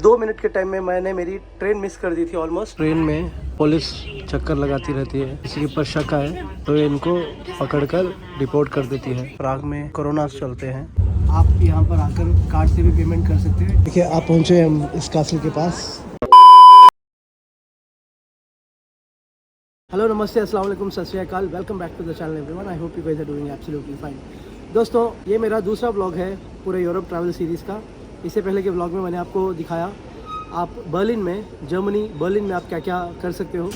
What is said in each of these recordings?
2 minute के time में मैंने मेरी ट्रेन मिस कर दी थी ऑलमोस्ट। ट्रेन में पुलिस चक्कर लगाती रहती है, किसी के ऊपर शक है तो इनको पकड़कर रिपोर्ट कर देती है। प्राग में कोरोना चलते हैं। आप यहाँ पर आकर कार्ड से भी पेमेंट कर सकते हैं। देखिए आप पहुँचे हम इस कासल के पास। हेलो नमस्ते अस्सलाम वालेकुम सत श्री अकाल, welcome back to the channel everyone. I hope you guys are doing absolutely fine. दोस्तों ये मेरा दूसरा व्लॉग है पूरे यूरोप ट्रैवल सीरीज़ का। इससे पहले के व्लॉग में मैंने आपको दिखाया आप बर्लिन में, जर्मनी बर्लिन में आप क्या क्या कर सकते हो,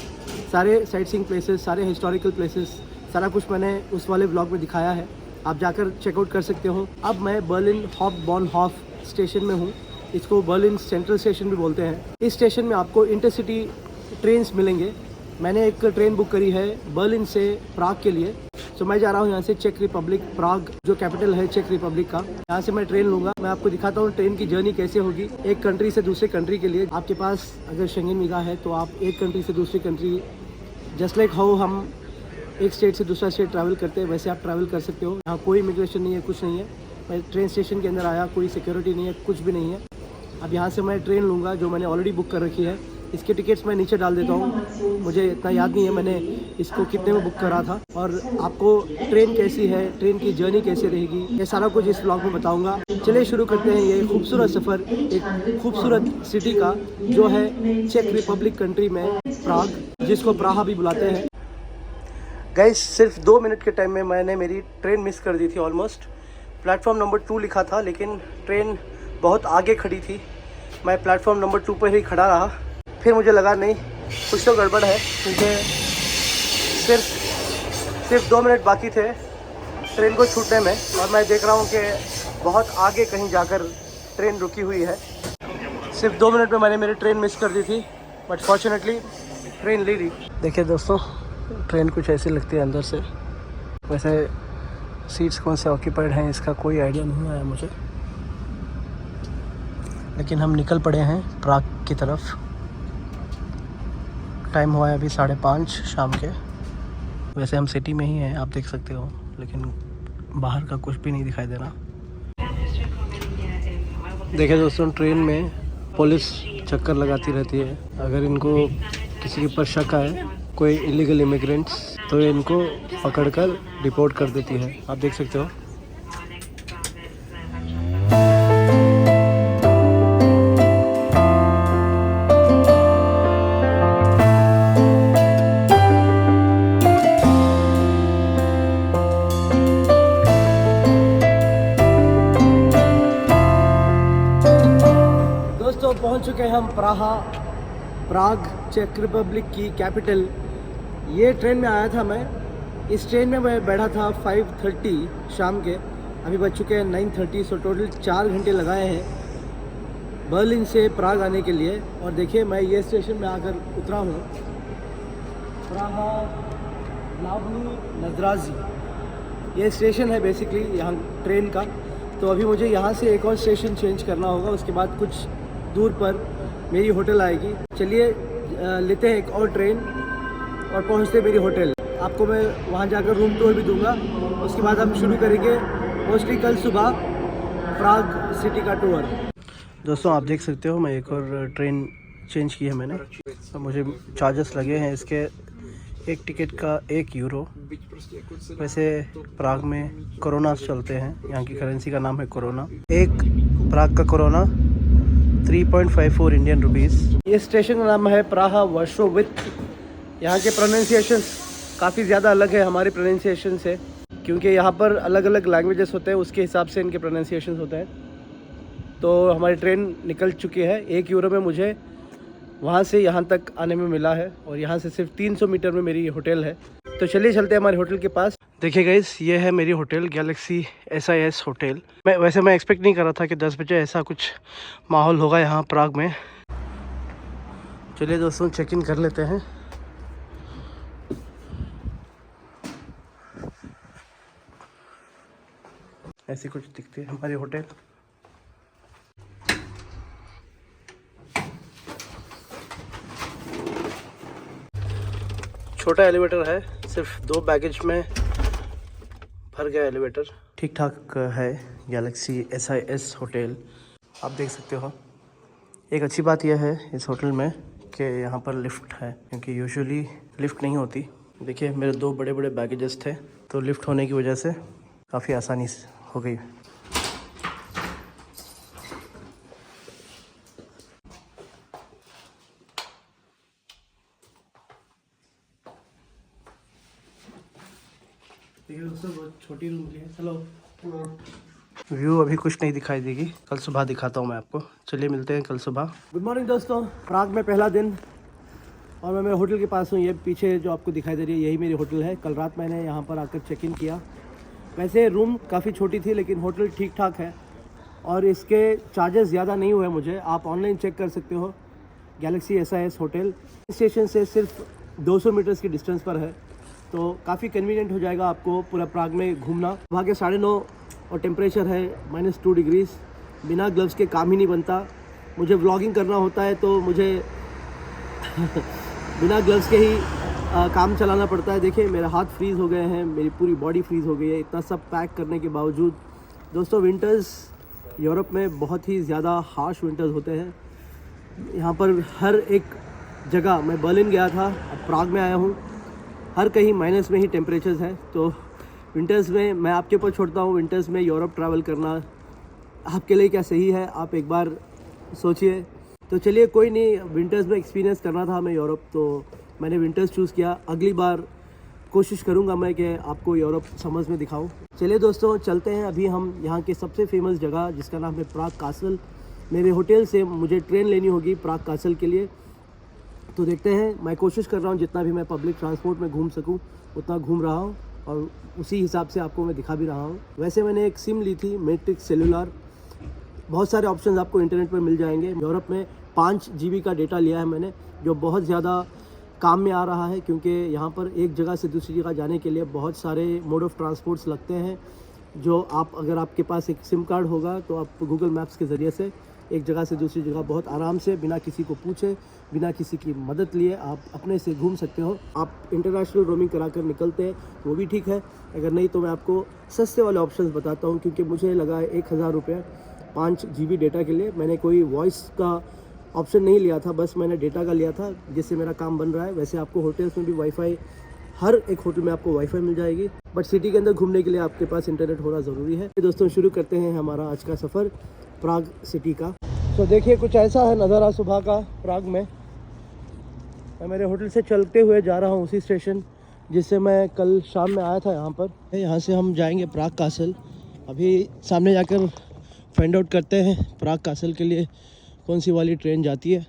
सारे साइट सीइंग प्लेसेस, सारे हिस्टोरिकल प्लेसेस, सारा कुछ मैंने उस वाले व्लॉग में दिखाया है। आप जाकर चेकआउट कर सकते हो। अब मैं बर्लिन हॉफ स्टेशन में हूँ। इसको बर्लिन सेंट्रल स्टेशन भी बोलते हैं। इस स्टेशन में आपको इंटरसिटी ट्रेन्स मिलेंगे। मैंने एक ट्रेन बुक करी है बर्लिन से प्राग के लिए। तो मैं जा रहा हूँ यहाँ से चेक रिपब्लिक, प्राग जो कैपिटल है चेक रिपब्लिक का। यहाँ से मैं ट्रेन लूँगा। मैं आपको दिखाता हूँ ट्रेन की जर्नी कैसे होगी एक कंट्री से दूसरे कंट्री के लिए। आपके पास अगर शेंगेन वीज़ा है तो आप एक कंट्री से दूसरी कंट्री, जस्ट लाइक हाउ हम एक स्टेट से दूसरा स्टेट ट्रैवल करते हैं, वैसे आप ट्रैवल कर सकते हो। यहाँ कोई इमिग्रेशन नहीं है, कुछ नहीं है। मैं ट्रेन स्टेशन के अंदर आया, कोई सिक्योरिटी नहीं है, कुछ भी नहीं है। अब यहाँ से मैं ट्रेन लूँगा जो मैंने ऑलरेडी बुक कर रखी है। इसके टिकट्स मैं नीचे डाल देता हूँ, मुझे इतना याद नहीं है मैंने इसको कितने में बुक करा था। और आपको ट्रेन कैसी है, ट्रेन की जर्नी कैसे रहेगी, ये सारा कुछ इस ब्लॉग में बताऊँगा। चलिए शुरू करते हैं ये खूबसूरत सफ़र एक खूबसूरत सिटी का जो है चेक रिपब्लिक कंट्री में प्राग, जिसको प्राहा भी बुलाते हैं। गाइस सिर्फ 2 मिनट के टाइम में मैंने मेरी ट्रेन मिस कर दी थी ऑलमोस्ट। प्लेटफॉर्म नंबर 2 लिखा था लेकिन ट्रेन बहुत आगे खड़ी थी। मैं प्लेटफॉर्म नंबर 2 पर ही खड़ा रहा। फिर मुझे लगा नहीं कुछ तो गड़बड़ है, मुझे सिर्फ 2 मिनट बाकी थे ट्रेन को छूटने में। और मैं देख रहा हूँ कि बहुत आगे कहीं जाकर ट्रेन रुकी हुई है। सिर्फ 2 मिनट में मैंने मेरी ट्रेन मिस कर दी थी, बट फॉर्चुनेटली ट्रेन ले ली। देखिए दोस्तों ट्रेन कुछ ऐसी लगती है अंदर से। वैसे सीट्स कौन से ऑक्यूपाइड हैं इसका कोई आइडिया नहीं आया मुझे, लेकिन हम निकल पड़े हैं प्राग की तरफ। टाइम हुआ है अभी 5:30 शाम के। वैसे हम सिटी में ही हैं, आप देख सकते हो, लेकिन बाहर का कुछ भी नहीं दिखाई दे रहा। देखिए दोस्तों ट्रेन में पुलिस चक्कर लगाती रहती है। अगर इनको किसी के ऊपर शक है, कोई इलीगल इमिग्रेंट्स, तो इनको पकड़कर रिपोर्ट कर देती है। आप देख सकते हो। पहुंच चुके हैं हम प्राग चेक रिपब्लिक की कैपिटल। ये ट्रेन में आया था मैं। इस ट्रेन में मैं बैठा था 5:30 शाम के। अभी बज चुके हैं 9:30। सो टोटल 4 घंटे लगाए हैं बर्लिन से प्राग आने के लिए। और देखिए मैं ये स्टेशन में आकर उतरा हूँ, प्राहा ग्लावनी नजराजी ये स्टेशन है बेसिकली यहाँ ट्रेन का। तो अभी मुझे यहाँ से एक और स्टेशन चेंज करना होगा, उसके बाद कुछ दूर पर मेरी होटल आएगी। चलिए लेते हैं एक और ट्रेन और पहुंचते हैं मेरी होटल। आपको मैं वहां जाकर रूम टूर भी दूंगा। उसके बाद हम शुरू करेंगे मोस्टली कल सुबह प्राग सिटी का टूर। दोस्तों आप देख सकते हो मैं एक और ट्रेन चेंज की है मैंने। तो मुझे चार्जेस लगे हैं इसके, एक टिकट का €1। वैसे प्राग में कोरोना चलते हैं, यहाँ की करेंसी का नाम है कोरोना। एक प्राग का कोरोना 3.54 इंडियन रुपीज़। ये स्टेशन का नाम है प्राहा वर्शोवित। यहाँ के प्रोनाउंसिएशन काफ़ी ज़्यादा अलग है हमारे प्रोनाउंसिएशन से, क्योंकि यहाँ पर अलग अलग लैंग्वेजेस होते हैं, उसके हिसाब से इनके प्रोनाउंसिएशन होते हैं। तो हमारी ट्रेन निकल चुकी है। €1 में मुझे वहाँ से यहाँ तक आने में मिला है, और यहाँ से सिर्फ 300 मीटर में मेरी होटल है। तो चलिए चलते हैं हमारे होटल के पास। देखिए गाइस ये है मेरी होटल, गैलेक्सी SIS होटल। मैं एक्सपेक्ट नहीं कर रहा था कि 10 बजे ऐसा कुछ माहौल होगा यहाँ प्राग में। चलिए दोस्तों चेक इन कर लेते हैं। ऐसी कुछ दिखती है हमारी होटल। छोटा एलिवेटर है, सिर्फ 2 बैगेज में भर गया एलिवेटर। ठीक ठाक है गैलेक्सी SIS होटल, आप देख सकते हो। एक अच्छी बात यह है इस होटल में कि यहाँ पर लिफ्ट है, क्योंकि यूजुअली लिफ्ट नहीं होती। देखिए मेरे 2 बड़े बड़े बैगेजेस थे, तो लिफ्ट होने की वजह से काफ़ी आसानी हो गई। देखिए दोस्तों, बहुत छोटी रूम है। चलो, व्यू अभी कुछ नहीं दिखाई देगी, कल सुबह दिखाता हूँ मैं आपको। चलिए मिलते हैं कल सुबह। गुड मॉर्निंग दोस्तों, प्राग में पहला दिन और मैं मेरे होटल के पास हूँ। ये पीछे जो आपको दिखाई दे रही है यही मेरी होटल है। कल रात मैंने यहाँ पर आकर चेक इन किया। वैसे रूम काफ़ी छोटी थी लेकिन होटल ठीक ठाक है और इसके चार्जेस ज़्यादा नहीं हुए मुझे। आप ऑनलाइन चेक कर सकते हो। गैलेक्सी SAS होटल स्टेशन से सिर्फ 200 मीटर्स की डिस्टेंस पर है, तो काफ़ी कन्वीनियंट हो जाएगा आपको पूरा प्राग में घूमना। वहाँ के 9:30 और टेम्परेचर है -2 डिग्रीज। बिना ग्लव्स के काम ही नहीं बनता। मुझे व्लॉगिंग करना होता है तो मुझे बिना ग्लव्स के ही काम चलाना पड़ता है। देखिए मेरे हाथ फ्रीज़ हो गए हैं, मेरी पूरी बॉडी फ्रीज़ हो गई है इतना सब पैक करने के बावजूद। दोस्तों विंटर्स यूरोप में बहुत ही ज़्यादा हार्श विंटर्स होते हैं। यहाँ पर हर एक जगह, मैं बर्लिन गया था, अब प्राग में आया हूँ, हर कहीं माइनस में ही टेम्परेचर्स हैं। तो विंटर्स में मैं आपके ऊपर छोड़ता हूँ, विंटर्स में यूरोप ट्रैवल करना आपके लिए क्या सही है, आप एक बार सोचिए। तो चलिए कोई नहीं, विंटर्स में एक्सपीरियंस करना था हमें यूरोप, तो मैंने विंटर्स चूज़ किया। अगली बार कोशिश करूंगा मैं कि आपको यूरोप समझ में दिखाऊं। चलिए दोस्तों चलते हैं अभी हम यहाँ के सबसे फेमस जगह जिसका नाम है प्राग कासल। मेरे होटल से मुझे ट्रेन लेनी होगी प्राग कासल के लिए, तो देखते हैं। मैं कोशिश कर रहा हूँ जितना भी मैं पब्लिक ट्रांसपोर्ट में घूम सकूँ उतना घूम रहा हूँ और उसी हिसाब से आपको मैं दिखा भी रहा हूँ। वैसे मैंने एक सिम ली थी, मैट्रिक्स सेलुलर। बहुत सारे ऑप्शंस आपको इंटरनेट पर मिल जाएंगे। यूरोप में 5 GB का डेटा लिया है मैंने, जो बहुत ज़्यादा काम में आ रहा है, क्योंकि यहाँ पर एक जगह से दूसरी जगह जाने के लिए बहुत सारे मोड ऑफ़ ट्रांसपोर्ट्स लगते हैं, जो आप अगर आपके पास एक सिम कार्ड होगा तो आप गूगल मैप्स के ज़रिए से एक जगह से दूसरी जगह बहुत आराम से, बिना किसी को पूछे, बिना किसी की मदद लिए आप अपने से घूम सकते हो। आप इंटरनेशनल रोमिंग करा कर निकलते हैं वो भी ठीक है, अगर नहीं तो मैं आपको सस्ते वाले ऑप्शंस बताता हूँ, क्योंकि मुझे लगा है 1000 रुपये 5 GB डेटा के लिए। मैंने कोई वॉइस का ऑप्शन नहीं लिया था, बस मैंने डेटा का लिया था, जिससे मेरा काम बन रहा है। वैसे आपको होटल्स में भी वाईफाई, हर एक होटल में आपको वाईफाई मिल जाएगी, बट सिटी के अंदर घूमने के लिए आपके पास इंटरनेट होना ज़रूरी है। दोस्तों शुरू करते हैं हमारा आज का सफ़र प्राग सिटी का। तो देखिए कुछ ऐसा है नज़ारा सुबह का प्राग में। मैं मेरे होटल से चलते हुए जा रहा हूँ उसी स्टेशन जिससे मैं कल शाम में आया था यहाँ पर। यहाँ से हम जाएंगे प्राग कासल। अभी सामने जाकर फाइंड आउट करते हैं प्राग कासल के लिए कौन सी वाली ट्रेन जाती है।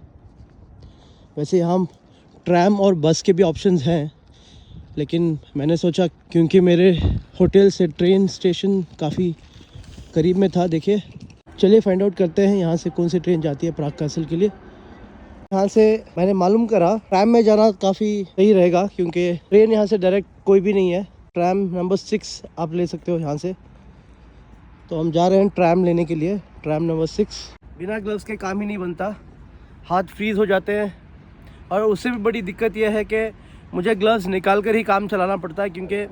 वैसे यहाँ ट्रैम और बस के भी ऑप्शंस हैं, लेकिन मैंने सोचा क्योंकि मेरे होटल से ट्रेन स्टेशन काफ़ी करीब में था। देखिए चलिए फाइंड आउट करते हैं यहाँ से कौन सी ट्रेन जाती है प्राग कासल के लिए। यहाँ से मैंने मालूम करा ट्रैम में जाना काफ़ी सही रहेगा, क्योंकि ट्रेन यहाँ से डायरेक्ट कोई भी नहीं है। ट्रैम नंबर 6 आप ले सकते हो यहाँ से। तो हम जा रहे हैं ट्रैम लेने के लिए, ट्रैम नंबर 6। बिना ग्लव्स के काम ही नहीं बनता, हाथ फ्रीज़ हो जाते हैं। और उससे भी बड़ी दिक्कत यह है कि मुझे ग्लव्स निकाल कर ही काम चलाना पड़ता है, क्योंकि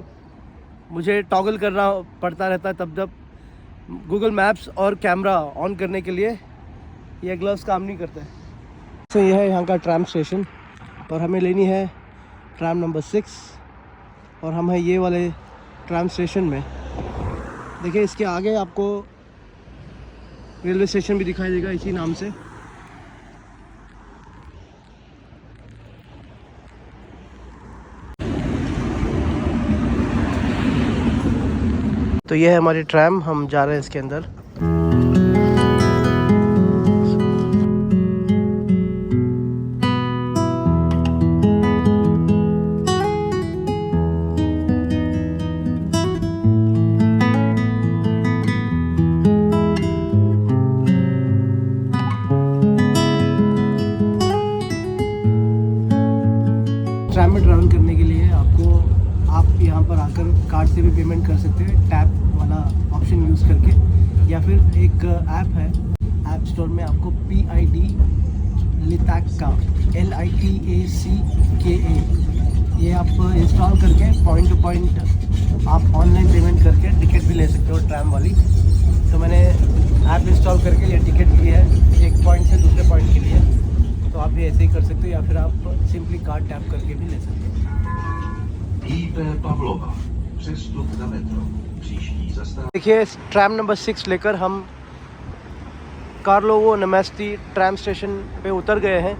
मुझे टॉगल करना पड़ता रहता है तब जब गूगल मैप्स और कैमरा ऑन करने के लिए ये ग्लव्स काम नहीं करते। तो यह है यहाँ का ट्रैम स्टेशन और हमें लेनी है ट्रैम नंबर 6 और हम हैं ये वाले ट्रैम स्टेशन में। देखिए इसके आगे आपको रेलवे स्टेशन भी दिखाई देगा इसी नाम से। तो ये है हमारी ट्रैम, हम जा रहे हैं इसके अंदर। ट्रैम में ट्रैवल करने के लिए आप यहाँ पर आकर कार्ड से भी पेमेंट कर सकते हैं, टैप वाला ऑप्शन यूज़ करके, या फिर एक ऐप है, ऐप स्टोर में आपको PID लिताका LITACKA ये आप इंस्टॉल करके पॉइंट टू पॉइंट आप ऑनलाइन पेमेंट करके टिकट भी ले सकते हो ट्रैम वाली। तो मैंने ऐप इंस्टॉल करके ये टिकट ली है। एक पॉइंट से दूसरे पॉइंट के लिए, तो आप भी ऐसे ही कर सकते हो या फिर आप सिंपली कार्ड टैप करके भी ले सकते हो। IP Pavlova, přestup na metro. Příští zastávka. देखिए ट्रैम नंबर 6 लेकर हम कार्लोवो नेमेस्ती ट्रैम स्टेशन पे उतर गए हैं।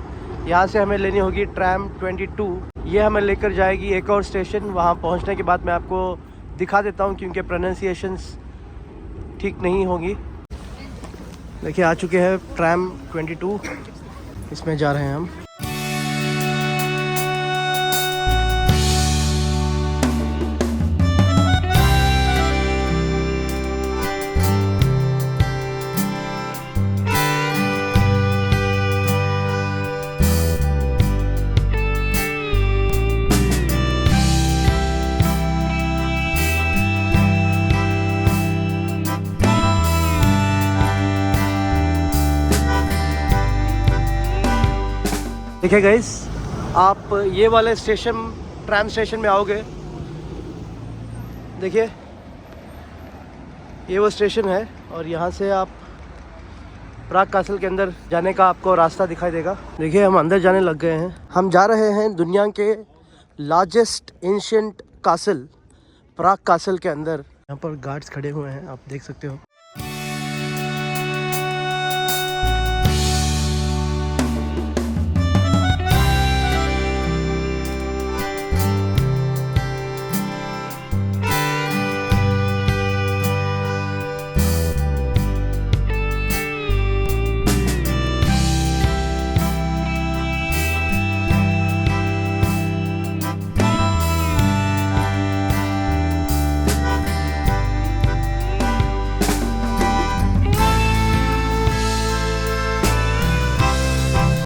यहाँ से हमें लेनी होगी ट्रैम 22। ये हमें लेकर जाएगी एक और स्टेशन। वहाँ पहुँचने के बाद मैं आपको दिखा देता हूँ क्योंकि प्रोनाउंसिएशंस ठीक नहीं होगी। देखिए आ चुके हैं ट्रैम 22, इसमें जा रहे हैं हम। देखिए गाइस, आप ये वाले स्टेशन ट्रैम स्टेशन में आओगे, देखिए ये वो स्टेशन है और यहाँ से आप प्राग कासल के अंदर जाने का आपको रास्ता दिखाई देगा। देखिए हम अंदर जाने लग गए हैं। हम जा रहे हैं दुनिया के लार्जेस्ट एंशिएंट कासल प्राग कासल के अंदर। यहाँ पर गार्ड्स खड़े हुए हैं, आप देख सकते हो।